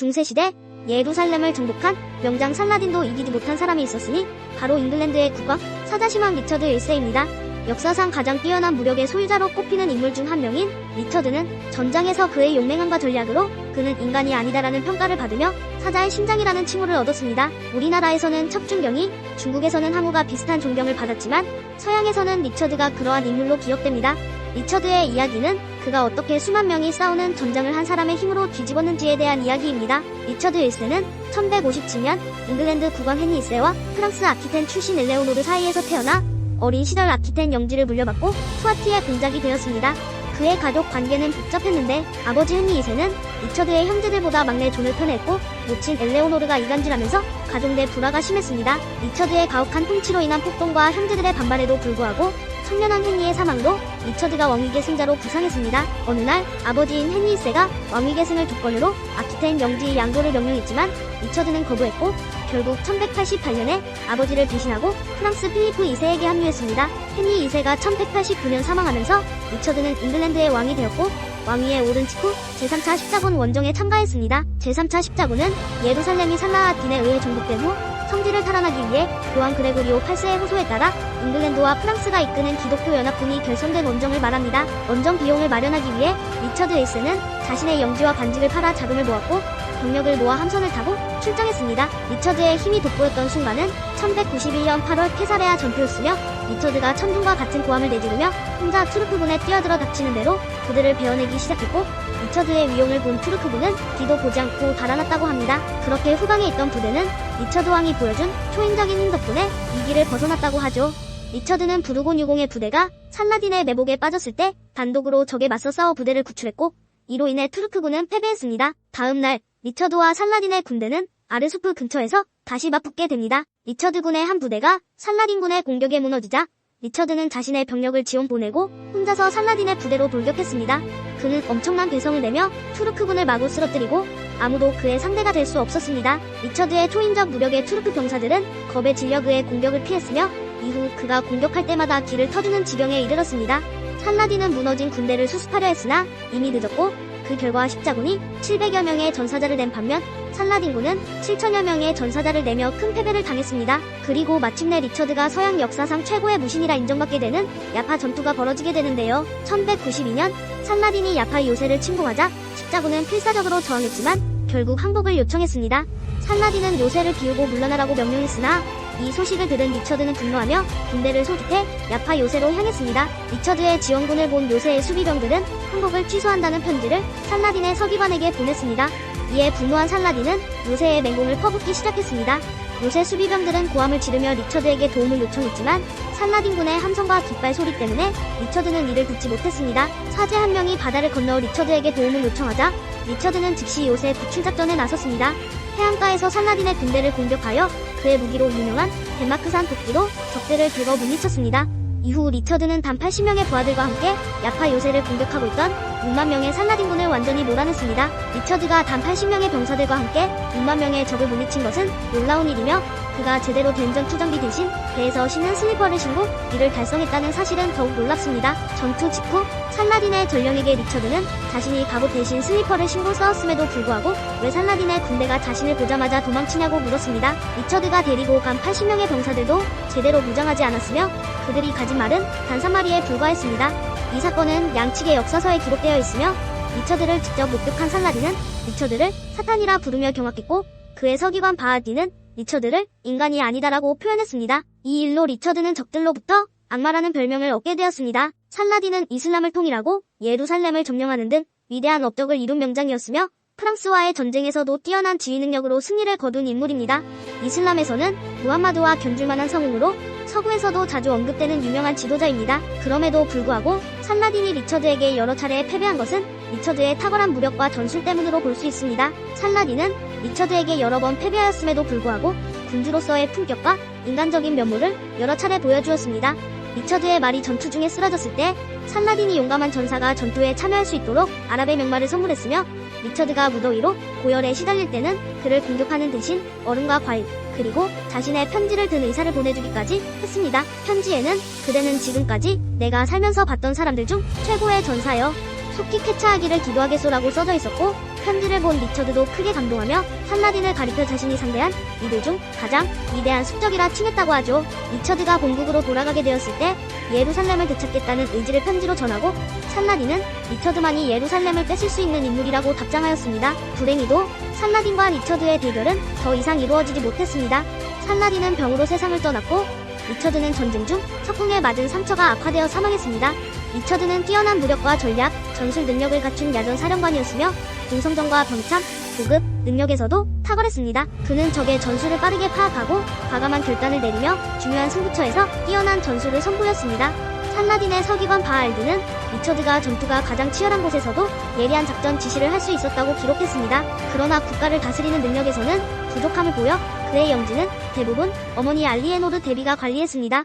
중세시대 예루살렘을 정복한 명장 살라딘도 이기지 못한 사람이 있었으니 바로 잉글랜드의 국왕 사자시망 리처드 1세입니다. 역사상 가장 뛰어난 무력의 소유자로 꼽히는 인물 중 한 명인 리처드는 전장에서 그의 용맹함과 전략으로 그는 인간이 아니다라는 평가를 받으며 사자의 심장이라는 칭호를 얻었습니다. 우리나라에서는 척준경이, 중국에서는 항우가 비슷한 존경을 받았지만 서양에서는 리처드가 그러한 인물로 기억됩니다. 리처드의 이야기는 그가 어떻게 수만 명이 싸우는 전장을 한 사람의 힘으로 뒤집었는지에 대한 이야기입니다. 리처드 1세는 1157년 잉글랜드 국왕 헨리 1세와 프랑스 아키텐 출신 엘레오노르 사이에서 태어나 어린 시절 아키텐 영지를 물려받고 수아티의 공작이 되었습니다. 그의 가족 관계는 복잡했는데 아버지 헨리 2세는 리처드의 형제들보다 막내 존을 편애했고 모친 엘레오노르가 이간질하면서 가족 내 불화가 심했습니다. 리처드의 가혹한 통치로 인한 폭동과 형제들의 반발에도 불구하고 청년왕 헨리의 사망으로 리처드가 왕위계 승자로 부상했습니다. 어느 날 아버지인 헨리 1세가 왕위계 승을 조건으로 아키텐 영지 양도를 명령했지만 리처드는 거부했고 결국 1188년에 아버지를 배신하고 프랑스 필리프 2세에게 합류했습니다. 헨리 2세가 1189년 사망하면서 리처드는 잉글랜드의 왕이 되었고 왕위에 오른 직후 제3차 십자군 원정에 참가했습니다. 제3차 십자군은 예루살렘이 살라딘에 의해 정복된 후 성지를 탈환하기 위해 교황 그레고리오 8세의 호소에 따라 잉글랜드와 프랑스가 이끄는 기독교 연합군이 결성된 원정을 말합니다. 원정 비용을 마련하기 위해 리처드 1세는 자신의 영지와 관직을 팔아 자금을 모았고 병력을 모아 함선을 타고 출정했습니다. 리처드의 힘이 돋보였던 순간은 1191년 8월 케사레아 전투였으며 리처드가 천둥과 같은 고함을 내지르며 혼자 투르크군에 뛰어들어 닥치는 대로 그들을 베어내기 시작했고 리처드의 위용을 본 투르크군은 뒤도 보지 않고 달아났다고 합니다. 그렇게 후방에 있던 부대는 리처드 왕이 보여준 초인적인 힘 덕분에 위기를 벗어났다고 하죠. 리처드는 부르곤 유공의 부대가 살라딘의 매복에 빠졌을 때 단독으로 적에 맞서 싸워 부대를 구출했고 이로 인해 투르크군은 패배했습니다. 다음 날 리처드와 살라딘의 군대는 아르수프 근처에서 다시 맞붙게 됩니다. 리처드군의 한 부대가 살라딘군의 공격에 무너지자 리처드는 자신의 병력을 지원 보내고 혼자서 살라딘의 부대로 돌격했습니다. 그는 엄청난 괴성을 내며 투르크군을 마구 쓰러뜨리고 아무도 그의 상대가 될 수 없었습니다. 리처드의 초인적 무력의 투르크 병사들은 겁에 질려 그의 공격을 피했으며 이후 그가 공격할 때마다 길을 터주는 지경에 이르렀습니다. 살라딘은 무너진 군대를 수습하려 했으나 이미 늦었고 그 결과 십자군이 700여 명의 전사자를 낸 반면 살라딘군은 7천여 명의 전사자를 내며 큰 패배를 당했습니다. 그리고 마침내 리처드가 서양 역사상 최고의 무신이라 인정받게 되는 야파 전투가 벌어지게 되는데요. 1192년 살라딘이 야파 요새를 침공하자 십자군은 필사적으로 저항했지만 결국 항복을 요청했습니다. 살라딘은 요새를 비우고 물러나라고 명령했으나 이 소식을 들은 리처드는 분노하며 군대를 소집해 야파 요새로 향했습니다. 리처드의 지원군을 본 요새의 수비병들은 항복을 취소한다는 편지를 살라딘의 서기관에게 보냈습니다. 이에 분노한 살라딘은 요새의 맹공을 퍼붓기 시작했습니다. 요새 수비병들은 고함을 지르며 리처드에게 도움을 요청했지만 살라딘군의 함성과 깃발 소리 때문에 리처드는 이를 듣지 못했습니다. 사제 한 명이 바다를 건너 리처드에게 도움을 요청하자 리처드는 즉시 요새 구출작전에 나섰습니다. 해안가에서 살라딘의 군대를 공격하여 그의 무기로 유명한 덴마크산 도끼로 적들을 긁어 물리쳤습니다. 이후 리처드는 단 80명의 부하들과 함께 야파 요새를 공격하고 있던 6만 명의 살라딘군을 완전히 몰아냈습니다. 리처드가 단 80명의 병사들과 함께 6만 명의 적을 물리친 것은 놀라운 일이며 그가 제대로 된 전투장비 대신 배에서 신는 슬리퍼를 신고 이를 달성했다는 사실은 더욱 놀랍습니다. 전투 직후 살라딘의 전령에게 리처드는 자신이 갑옷 대신 슬리퍼를 신고 싸웠음에도 불구하고 왜 살라딘의 군대가 자신을 보자마자 도망치냐고 물었습니다. 리처드가 데리고 간 80명의 병사들도 제대로 무장하지 않았으며 그들이 가진 말은 단 3마리에 불과했습니다. 이 사건은 양측의 역사서에 기록되어 있으며 리처드를 직접 목격한 살라딘은 리처드를 사탄이라 부르며 경악했고 그의 서기관 바하딘은 리처드를 인간이 아니다라고 표현했습니다. 이 일로 리처드는 적들로부터 악마라는 별명을 얻게 되었습니다. 살라딘은 이슬람을 통일하고 예루살렘을 점령하는 등 위대한 업적을 이룬 명장이었으며 프랑스와의 전쟁에서도 뛰어난 지휘 능력으로 승리를 거둔 인물입니다. 이슬람에서는 무함마드와 견줄만한 성음으로 서구에서도 자주 언급되는 유명한 지도자입니다. 그럼에도 불구하고 살라딘이 리처드에게 여러 차례 패배한 것은 리처드의 탁월한 무력과 전술 때문으로 볼 수 있습니다. 살라딘은 리처드에게 여러 번 패배하였음에도 불구하고 군주로서의 품격과 인간적인 면모를 여러 차례 보여주었습니다. 리처드의 말이 전투 중에 쓰러졌을 때 살라딘이 용감한 전사가 전투에 참여할 수 있도록 아랍의 명마를 선물했으며 리처드가 무더위로 고열에 시달릴 때는 그를 공격하는 대신 얼음과 과일 그리고 자신의 편지를 든 의사를 보내주기까지 했습니다. 편지에는 그대는 지금까지 내가 살면서 봤던 사람들 중 최고의 전사여 속히 쾌차하기를 기도하겠소라고 써져 있었고 편지를 본 리처드도 크게 감동하며 살라딘을 가리켜 자신이 상대한 이들 중 가장 위대한 숙적이라 칭했다고 하죠. 리처드가 본국으로 돌아가게 되었을 때 예루살렘을 되찾겠다는 의지를 편지로 전하고 살라딘은 리처드만이 예루살렘을 뺏을 수 있는 인물이라고 답장하였습니다. 불행히도 살라딘과 리처드의 대결은 더 이상 이루어지지 못했습니다. 살라딘은 병으로 세상을 떠났고 리처드는 전쟁 중 석궁에 맞은 상처가 악화되어 사망했습니다. 리처드는 뛰어난 무력과 전략, 전술 능력을 갖춘 야전 사령관이었으며 공성전과 병참, 보급, 능력에서도 탁월했습니다. 그는 적의 전술을 빠르게 파악하고 과감한 결단을 내리며 중요한 승부처에서 뛰어난 전술을 선보였습니다. 살라딘의 서기관 바알드는 리처드가 전투가 가장 치열한 곳에서도 예리한 작전 지시를 할 수 있었다고 기록했습니다. 그러나 국가를 다스리는 능력에서는 부족함을 보여 그의 영지는 대부분 어머니 알리에노르 데비가 관리했습니다.